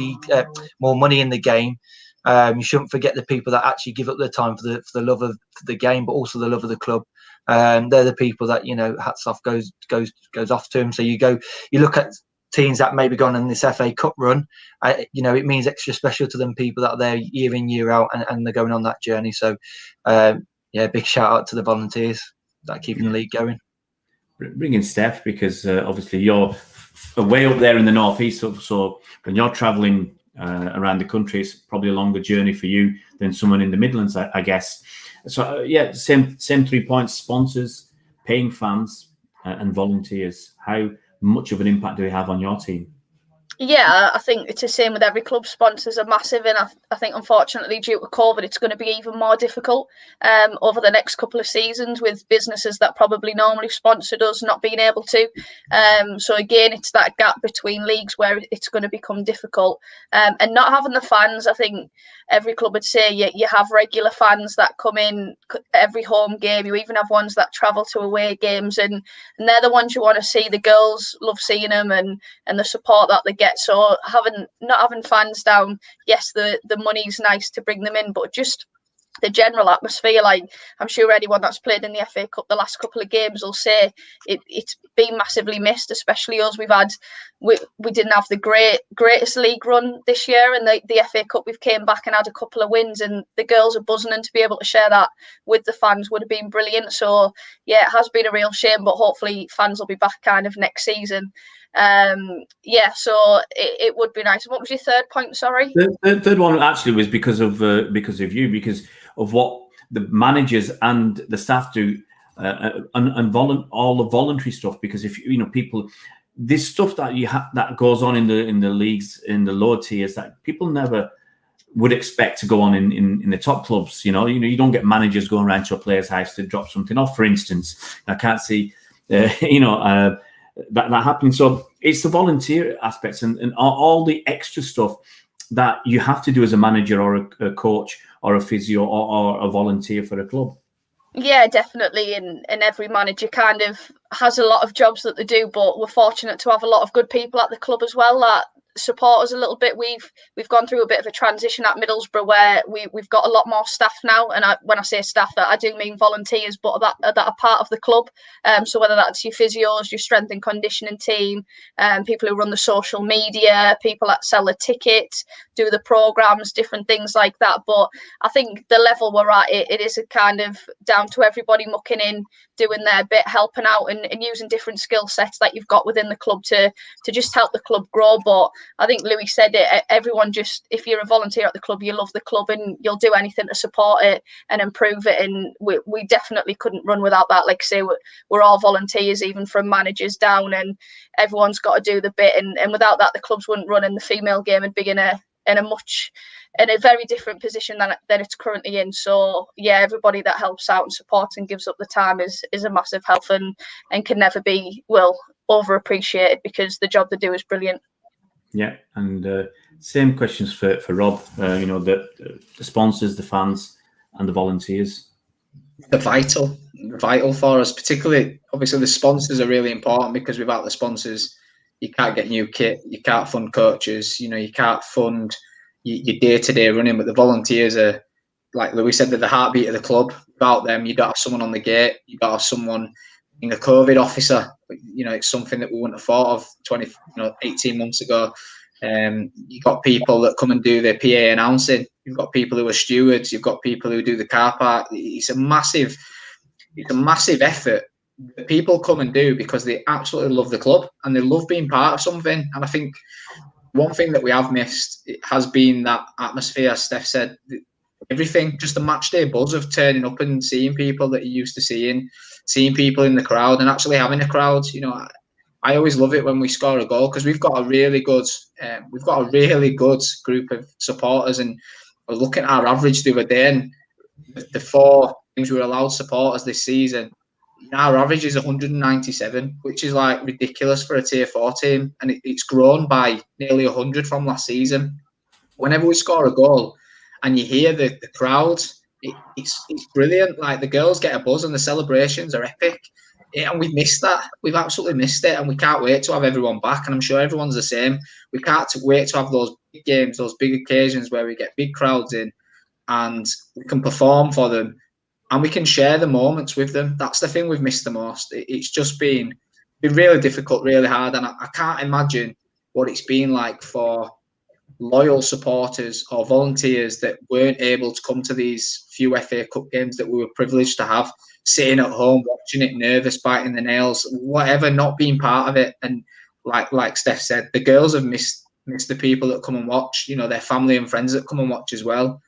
S4: more money in the game. You shouldn't forget the people that actually give up their time for the love of the game, but also the love of the club. They're the people that, hats off goes off to them. So you look at teams that maybe gone on this FA Cup run, it means extra special to them people that are there year in, year out, and they're going on that journey. So, big shout out to the volunteers that are keeping the league going.
S1: Bring in Steph, because obviously you're way up there in the northeast, so when you're travelling around the country, it's probably a longer journey for you than someone in the Midlands, I guess. So, same 3 points: sponsors, paying fans, and volunteers. How much of an impact do they have on your team?
S2: Yeah, I think it's the same with every club. Sponsors are massive, and I think unfortunately due to COVID it's going to be even more difficult over the next couple of seasons, with businesses that probably normally sponsored us not being able to. So again, it's that gap between leagues where it's going to become difficult, and not having the fans. I think every club would say you have regular fans that come in every home game. You even have ones that travel to away games, and they're the ones you want to see. The girls love seeing them and the support that they get. So not having fans down, yes, the money's nice to bring them in, but just the general atmosphere, like I'm sure anyone that's played in the FA Cup the last couple of games will say it's been massively missed, especially us. We didn't have the greatest league run this year, and the FA Cup we've came back and had a couple of wins, and the girls are buzzing, and to be able to share that with the fans would have been brilliant. So yeah, it has been a real shame, but hopefully fans will be back kind of next season. So it would be nice. What was your third point? Sorry,
S1: the third one actually was because of you, because of what the managers and the staff do, and all the voluntary stuff. Because if people, this stuff that that goes on in the leagues in the lower tiers that people never would expect to go on in the top clubs. You don't get managers going around to a player's house to drop something off, for instance. I can't see that happening. So it's the volunteer aspects and all the extra stuff that you have to do as a manager or a coach or a physio or a volunteer for a club.
S2: Yeah, definitely. And every manager kind of has a lot of jobs that they do, but we're fortunate to have a lot of good people at the club as well that support us a little bit. We've gone through a bit of a transition at Middlesbrough where we've got a lot more staff now, and when I say staff, I do mean volunteers, but that are part of the club. So whether that's your physios, your strength and conditioning team, people who run the social media, people that sell the tickets, do the programs, different things like that. But I think the level we're at, it is a kind of down to everybody mucking in, doing their bit, helping out and using different skill sets that you've got within the club to just help the club grow. But I think Louis said it, everyone just, if you're a volunteer at the club, you love the club and you'll do anything to support it and improve it. And we definitely couldn't run without that. Like I say, we're all volunteers, even from managers down, and everyone's got to do the bit. And without that, the clubs wouldn't run, and the female game would be in a very different position than it's currently in. So yeah, everybody that helps out and supports and gives up the time is a massive help and can never be overappreciated, because the job they do is brilliant.
S1: Yeah, and same questions for Rob. The sponsors, the fans, and the volunteers.
S3: They're vital for us, particularly. Obviously, the sponsors are really important, because without the sponsors, you can't get new kit, you can't fund coaches, you can't fund your day-to-day running. But the volunteers are, like Louis said, they're the heartbeat of the club. Without them, you don't have someone on the gate, you don't have someone being a COVID officer. It's something that we wouldn't have thought of 18 months ago. You've got people that come and do their PA announcing. You've got people who are stewards. You've got people who do the car park. It's a massive effort that people come and do because they absolutely love the club and they love being part of something. And I think one thing that we have missed, it has been that atmosphere, as Steph said. Everything, just the match day buzz of turning up and seeing people that you're used to seeing people in the crowd and actually having a crowd. I always love it when we score a goal, because we've got a really good group of supporters. And I was looking at our average the other day, and the 4 things we were allowed supporters this season, our average is 197, which is like ridiculous for a tier 4 team, and it's grown by nearly 100 from last season. whenever we score a goal and you hear the crowd, it's brilliant. Like, the girls get a buzz and the celebrations are epic. Yeah, and we've missed that. We've absolutely missed it, and we can't wait to have everyone back. And I'm sure everyone's the same. We can't wait to have those big games, those big occasions where we get big crowds in and we can perform for them and we can share the moments with them. That's the thing we've missed the most. It's just been really difficult, really hard, and I can't imagine what it's been like for loyal supporters or volunteers that weren't able to come to these few FA Cup games that we were privileged to have, sitting at home, watching it, nervous, biting the nails, whatever, not being part of it. And like Steph said, the girls have missed the people that come and watch, you know, their family and friends that come and watch as well.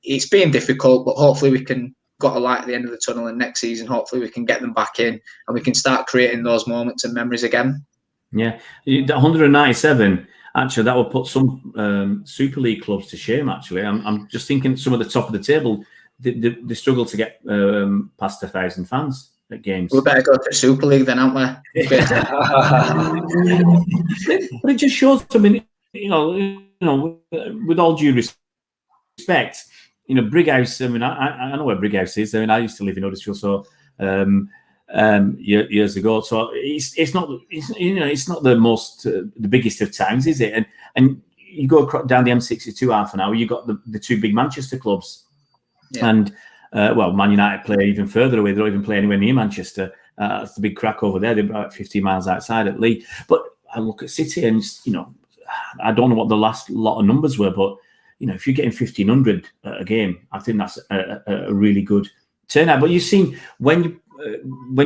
S3: It's been difficult, but hopefully we can got a light at the end of the tunnel, and next season hopefully we can get them back in and we can start creating those moments and memories again.
S1: Yeah, the 197, actually, that will put some Super League clubs to shame, actually. I'm just thinking some of the top of the table, they struggle to get past 1,000 fans at games.
S3: We better go to Super League then, aren't we?
S1: But it just shows, I mean, you know, with all due respect, you know, Brighouse, I mean, I know where Brighouse is. I mean, I used to live in Huddersfield, so years ago. So it's not the most the biggest of towns, is it? And you go down the M62 half an hour, you got the two big Manchester clubs, and well, Man United play even further away. They don't even play anywhere near Manchester. That's the big crack over there. They're about 50 miles outside at Leigh. But I look at City, and you know, I don't know what the last lot of numbers were, but you know, if you're getting 1,500 a game, I think that's a really good turnout. But you've seen when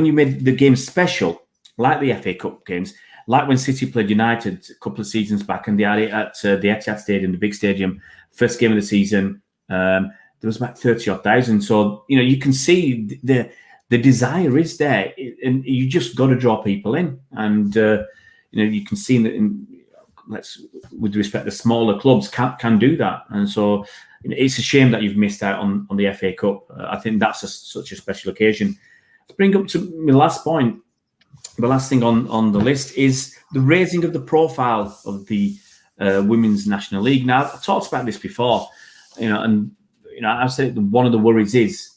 S1: you made the game special, like the FA Cup games, like when City played United a couple of seasons back, and they had it at the Etihad Stadium, the big stadium, first game of the season, there was about 30,000. So, you know, you can see the desire is there, and you just got to draw people in. And, you know, you can see that with respect to smaller clubs can do that. And so, you know, it's a shame that you've missed out on the FA Cup. I think that's such a special occasion. To bring up to my last point, the last thing on the list is the raising of the profile of the Women's National League. Now, I've talked about this before, you know, and you know, I've said one of the worries is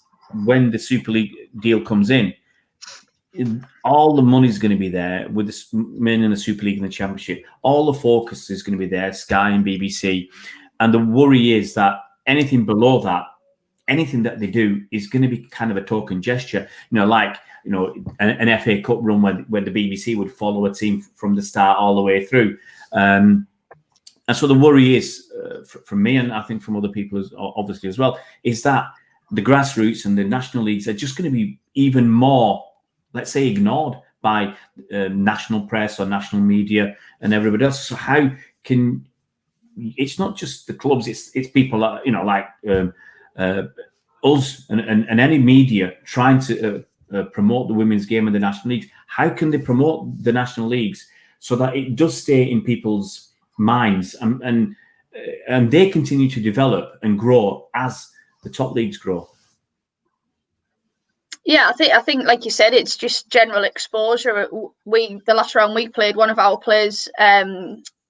S1: when the Super League deal comes in, all the money's going to be there with the men in the Super League and the Championship. All the focus is going to be there, Sky and BBC. And the worry is that anything below that, anything that they do is going to be kind of a token gesture. You know, like, you know, an FA Cup run where the BBC would follow a team from the start all the way through. And so the worry is, from me and I think from other people obviously as well, is that the grassroots and the national leagues are just going to be even more, let's say, ignored by national press or national media and everybody else. So how can, it's not just the clubs, it's people that, you know, like us and any media trying to promote the women's game in the national leagues. How can they promote the national leagues so that it does stay in people's minds and they continue to develop and grow as the top leagues grow?
S2: Yeah, I think like you said, it's just general exposure. The last round we played, one of our players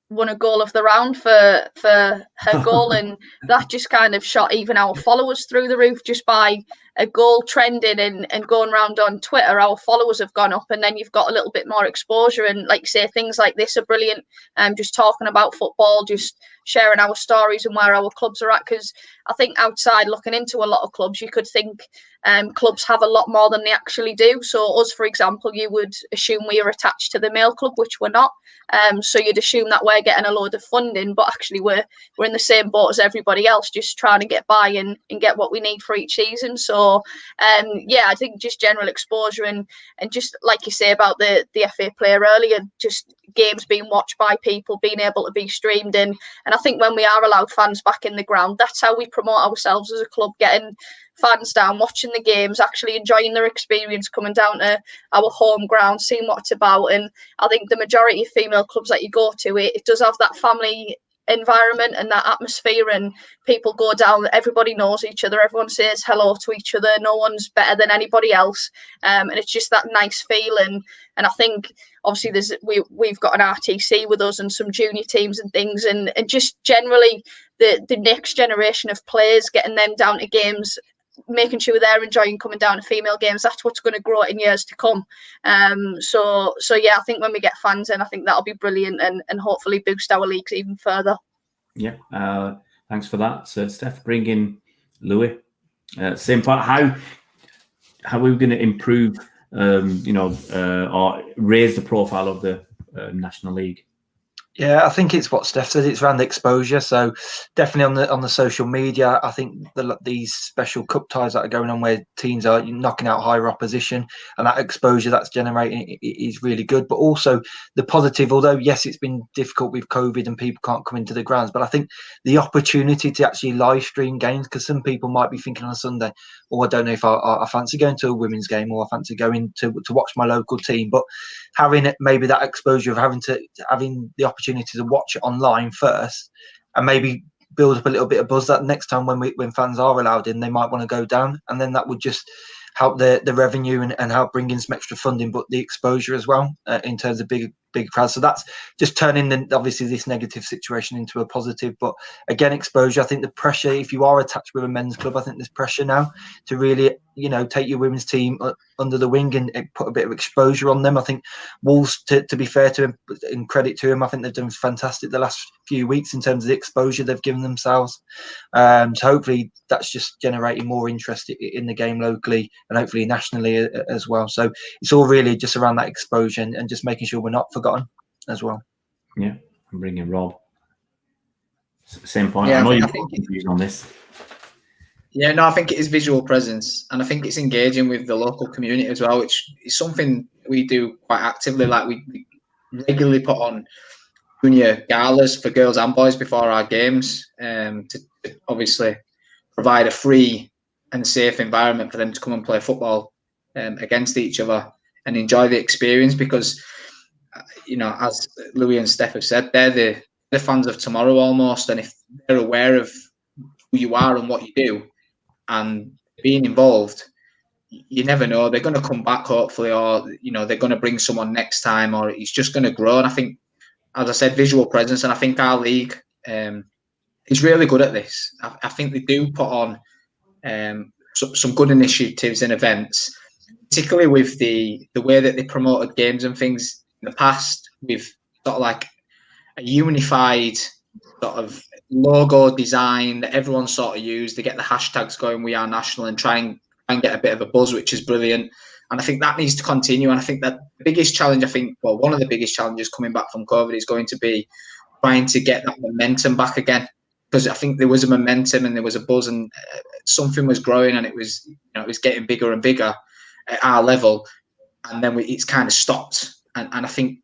S2: won a goal of the round for her goal, and that just kind of shot even our followers through the roof just by a goal trending and going around on Twitter. Our followers have gone up, and then you've got a little bit more exposure. And like you say, things like this are brilliant. Just talking about football, just sharing our stories and where our clubs are at, because I think outside looking into a lot of clubs, you could think clubs have a lot more than they actually do. So us, for example, you would assume we are attached to the male club, which we're not. So you'd assume that we're getting a load of funding, but actually we're in the same boat as everybody else, just trying to get by and get what we need for each season. So yeah, I think just general exposure and just like you say about the FA player earlier, just games being watched by people, being able to be streamed in. And I think when we are allowed fans back in the ground, that's how we promote ourselves as a club, getting fans down, watching the games, actually enjoying their experience, coming down to our home ground, seeing what it's about. And I think the majority of female clubs that you go to, it does have that family environment and that atmosphere, and people go down, everybody knows each other, everyone says hello to each other, no one's better than anybody else, and it's just that nice feeling. And I think obviously we've got an RTC with us and some junior teams and things, and just generally the next generation of players, getting them down to games, making sure they're enjoying coming down to female games, that's what's going to grow in years to come. So yeah, I think when we get fans in, I think that'll be brilliant, and hopefully boost our leagues even further. Yeah,
S1: thanks for that. So Steph, bring in Louis. Same part. How are we going to improve, or raise the profile of the National League?
S4: Yeah, I think it's what Steph said. It's around the exposure. So definitely on the social media, I think these special cup ties that are going on where teams are knocking out higher opposition, and that exposure that's generating is really good. But also the positive, although yes, it's been difficult with COVID and people can't come into the grounds, but I think the opportunity to actually live stream games, because some people might be thinking on a Sunday, I don't know if I fancy going to a women's game, or I fancy going to watch my local team, but having maybe that exposure of having the opportunity to watch it online first, and maybe build up a little bit of buzz that next time when fans are allowed in, they might want to go down, and then that would just help the revenue and help bring in some extra funding, but the exposure as well in terms of big crowds. So that's just turning obviously this negative situation into a positive. But again, exposure. I think the pressure, if you are attached with a men's club, I think there's pressure now to really take your women's team under the wing and put a bit of exposure on them. I think Wolves, to be fair to him and credit to him, I think they've done fantastic the last few weeks in terms of the exposure they've given themselves. So hopefully that's just generating more interest in the game locally and hopefully nationally as well. So it's all really just around that exposure and just making sure we're not forgotten as well.
S1: Yeah, I'm bringing Rob. Same point.
S3: Yeah,
S1: I know you're confused on this.
S3: Yeah, no, I think it is visual presence, and I think it's engaging with the local community as well, which is something we do quite actively. Like we regularly put on junior galas for girls and boys before our games, to obviously provide a free and safe environment for them to come and play football against each other and enjoy the experience. Because as Louis and Steph have said, they're the fans of tomorrow almost, and if they're aware of who you are and what you do and being involved, you never know, they're going to come back hopefully, or they're going to bring someone next time, or it's just going to grow. And I think, as I said, visual presence, and I think our league is really good at this. I think they do put on some good initiatives and events, particularly with the way that they promoted games and things in the past, with sort of like a unified sort of logo design that everyone sort of used. They get the hashtags going, "We Are National," and try and get a bit of a buzz, which is brilliant. And I think that needs to continue. And I think that the biggest challenge, one of the biggest challenges coming back from COVID is going to be trying to get that momentum back again. Because I think there was a momentum and there was a buzz, and something was growing, and it was getting bigger and bigger at our level. And then it's kind of stopped. And I think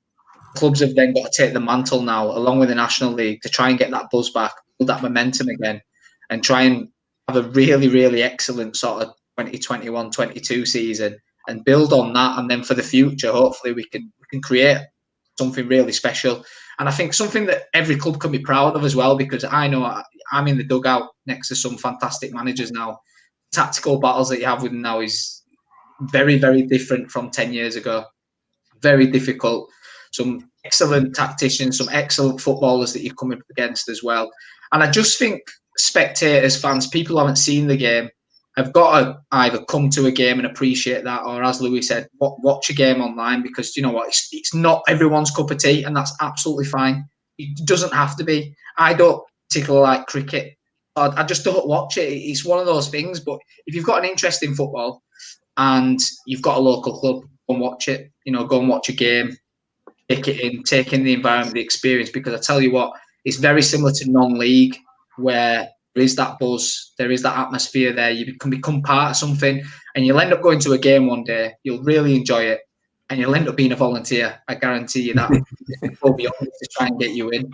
S3: clubs have then got to take the mantle now, along with the National League, to try and get that buzz back, build that momentum again, and try and have a really, really excellent sort of 2021-22 season and build on that. And then for the future, hopefully we can create something really special. And I think something that every club can be proud of as well, because I know I'm in the dugout next to some fantastic managers now. Tactical battles that you have with them now is very, very different from 10 years ago. Very difficult. Some excellent tacticians, some excellent footballers that you come up against as well. And I just think spectators, fans, people who haven't seen the game have got to either come to a game and appreciate that, or, as Louis said, watch a game online, because you know what, it's not everyone's cup of tea, and that's absolutely fine. It doesn't have to be. I don't particularly like cricket. I just don't watch it. It's one of those things. But if you've got an interest in football and you've got a local club, go and watch it. Go and watch a game. Take in the environment, the experience, because I tell you what, it's very similar to non-league, where there is that buzz, there is that atmosphere there. You can become part of something, and you'll end up going to a game one day. You'll really enjoy it, and you'll end up being a volunteer. I guarantee you that. Will be honest to try and get you in.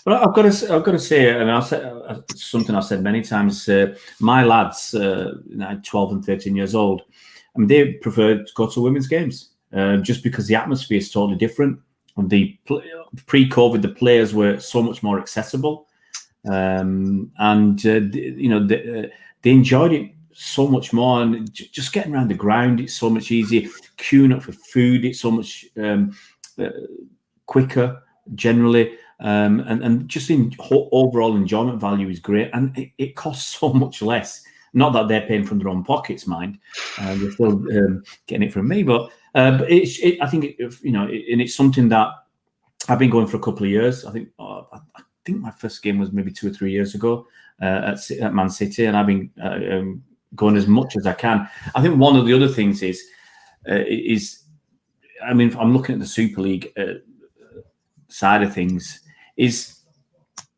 S1: Well, I've got to say, I mean, something I've said many times. My lads, 12 and 13 years old, I mean, they prefer to go to women's games. Just because the atmosphere is totally different. pre-COVID, the players were so much more accessible, and they enjoyed it so much more. And just getting around the ground, it's so much easier. Queuing up for food, it's so much quicker generally. And just in overall enjoyment value is great, and it costs so much less. Not that they're paying from their own pockets, mind. They're still getting it from me, but I think and it's something that I've been going for a couple of years. I think my first game was maybe 2 or 3 years ago at Man City, and I've been going as much as I can. I think one of the other things is I mean, if I'm looking at the Super League side of things, is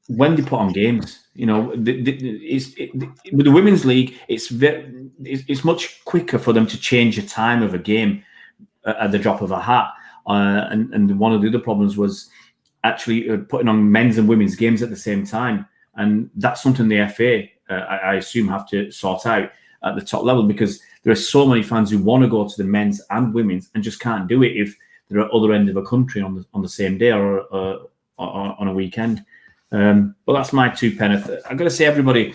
S1: when they put on games. With the Women's League, it's much quicker for them to change the time of a game at the drop of a hat. And one of the other problems was actually putting on men's and women's games at the same time. And that's something the FA, I assume, have to sort out at the top level, because there are so many fans who want to go to the men's and women's and just can't do it if they're at other end of the country on the same day or on a weekend. But that's my 2 pence. I've got to say, everybody,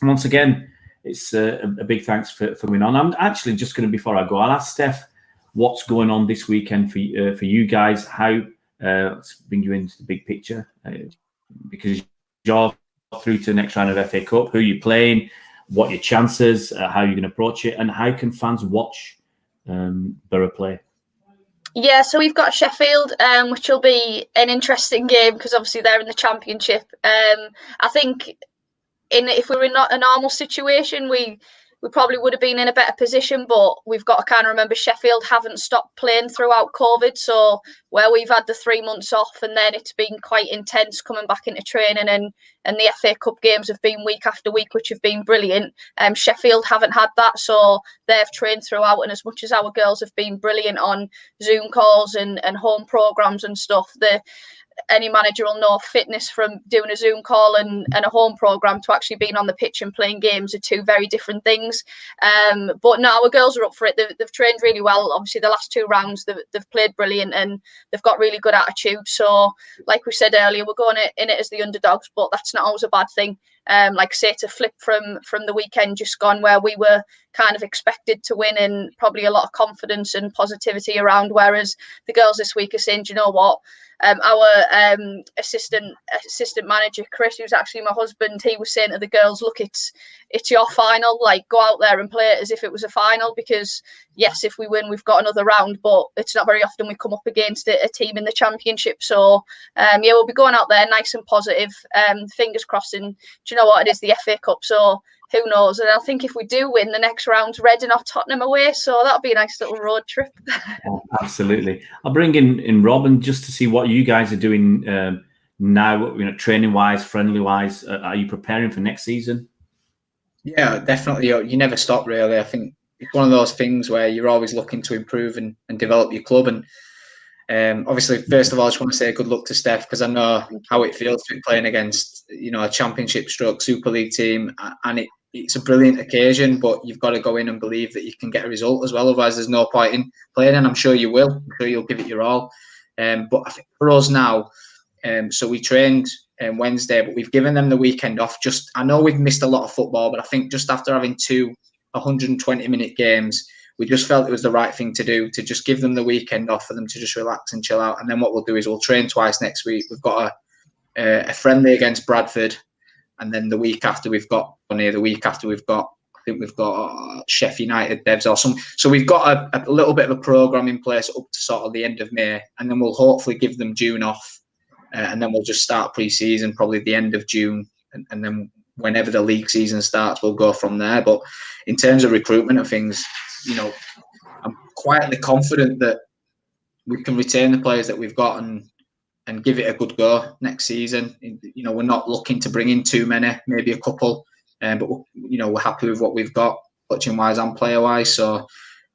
S1: once again, it's a big thanks for coming on. I'm actually just going to, before I go, I'll ask Steph what's going on this weekend for you guys. How let's bring you into the big picture, because you're through to the next round of FA Cup. Who you're playing, what your chances, how you're going to approach it, and how can fans watch Borough play?
S2: Yeah, so we've got Sheffield, which will be an interesting game because obviously they're in the Championship. I think if we were in a normal situation, we probably would have been in a better position, but we've got to kind of remember Sheffield haven't stopped playing throughout COVID. So where we've had the 3 months off, and then it's been quite intense coming back into training, and the FA Cup games have been week after week, which have been brilliant. Sheffield haven't had that, so they've trained throughout, and as much as our girls have been brilliant on Zoom calls and home programmes and stuff, any manager will know fitness from doing a Zoom call and a home programme to actually being on the pitch and playing games are 2 very different things. But no, our girls are up for it. They've trained really well. Obviously, the last 2 rounds, they've played brilliant and they've got really good attitude. So, like we said earlier, we're going in it as the underdogs, but that's not always a bad thing. Like I say, to flip from the weekend just gone, where we were kind of expected to win and probably a lot of confidence and positivity around, whereas the girls this week are saying, do you know what? Our assistant manager, Chris, who's actually my husband, he was saying to the girls, look, it's your final, like go out there and play it as if it was a final, because yes, if we win, we've got another round, but it's not very often we come up against a team in the Championship. So yeah, we'll be going out there nice and positive, fingers crossed. And do you know what? It is the FA Cup, so who knows? And I think if we do win, the next round's Reading or Tottenham away, so that'll be a nice little road trip.
S1: Oh, absolutely. I'll bring in Robin just to see what you guys are doing now, training wise, friendly wise. Are you preparing for next season?
S3: Yeah, definitely. You never stop, really. I think it's one of those things where you're always looking to improve and develop your club. And obviously, first of all, I just want to say good luck to Steph, because I know how it feels to be playing against a Championship stroke Super League team, and it's a brilliant occasion, but you've got to go in and believe that you can get a result as well. Otherwise, there's no point in playing, and I'm sure you will. I'm sure you'll give it your all. But I think for us now, so we trained Wednesday, but we've given them the weekend off. I know we've missed a lot of football, but I think just after having 2 120-minute games, we just felt it was the right thing to do, to just give them the weekend off for them to just relax and chill out. And then what we'll do is we'll train twice next week. We've got a friendly against Bradford, and then the week after we've got Sheffield United devs or something. So we've got a little bit of a programme in place up to sort of the end of May, and then we'll hopefully give them June off, and then we'll just start pre-season probably the end of June, and then whenever the league season starts, we'll go from there. But in terms of recruitment and things, I'm quietly confident that we can retain the players that we've got and give it a good go next season. We're not looking to bring in too many, maybe a couple, but we're happy with what we've got, coaching wise and player wise, so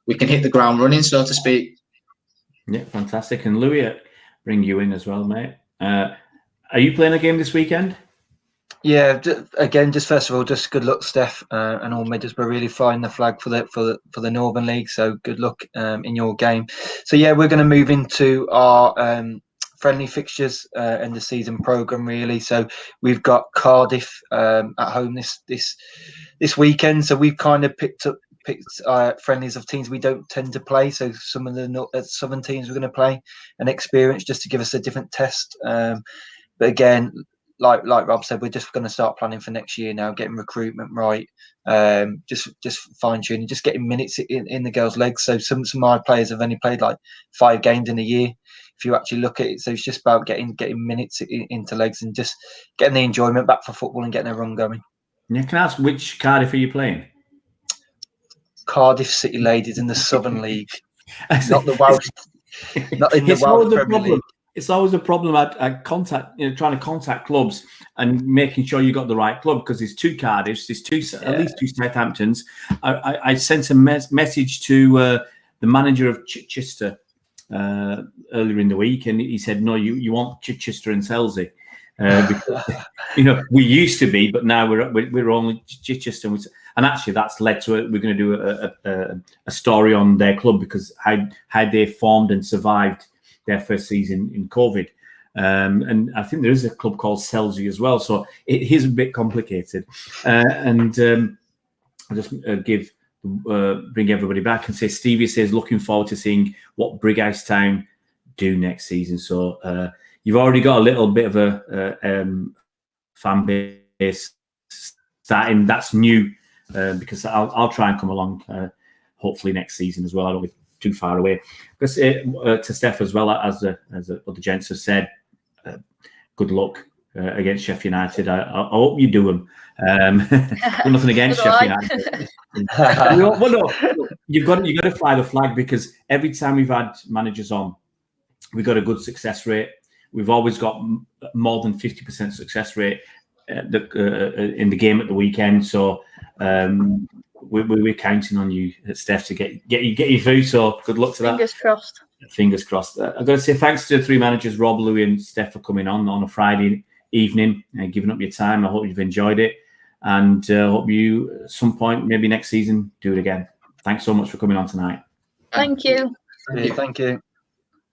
S3: we can hit the ground running, so to speak.
S1: Yeah, fantastic. And Louis, bring you in as well, mate. Are you playing a game this weekend?
S4: Yeah, again, just first of all, just good luck, Steph, and all Middlesbrough really flying the flag for the Northern League. So good luck in your game. So yeah, we're going to move into our friendly fixtures and the season program really. So we've got Cardiff at home this weekend. So we've kind of picked friendlies of teams we don't tend to play. So some of the southern teams we're going to play an experience just to give us a different test. But again, like Rob said, we're just going to start planning for next year now, getting recruitment right, just fine tuning, just getting minutes in the girls' legs. So some of my players have only played like 5 games in a year, if you actually look at it. So it's just about getting minutes into legs and just getting the enjoyment back for football and getting a run going.
S1: Yeah, can I ask which Cardiff are you playing?
S4: Cardiff City Ladies in the Southern League, not the Welsh, not in the Welsh Premier League.
S1: It's always a problem at trying to contact clubs and making sure you got the right club, because there's 2 Cardiffs, there's at least 2 Southamptons. I sent a message to the manager of Chichester earlier in the week, and he said, "No, you want Chichester and Selsey." Because, we used to be, but now we're only Chichester. And actually, that's led to we're going to do a story on their club, because how they formed and survived their first season in COVID. And I think there is a club called Selsey as well. So it is a bit complicated. And I'll just bring everybody back and say, Stevie says, looking forward to seeing what Brighouse Town do next season. So you've already got a little bit of a fan base starting. That's new, because I'll try and come along hopefully next season as well. I don't be too far away. Because to Steph as well, as the other gents have said, good luck against Sheffield United. I hope you do them. Nothing against Sheffield United. Well, no, you've got to fly the flag, because every time we've had managers on, we've got a good success rate. We've always got more than 50% success rate in the game at the weekend. So we're counting on you, Steph, to get you through. So good luck to that.
S2: Fingers crossed.
S1: Fingers crossed. I've got to say thanks to the 3 managers, Rob, Louis, and Steph, for coming on a Friday evening and giving up your time. I hope you've enjoyed it, and hope you at some point, maybe next season, do it again. Thanks so much for coming on tonight.
S2: Thank you.
S4: Thank you.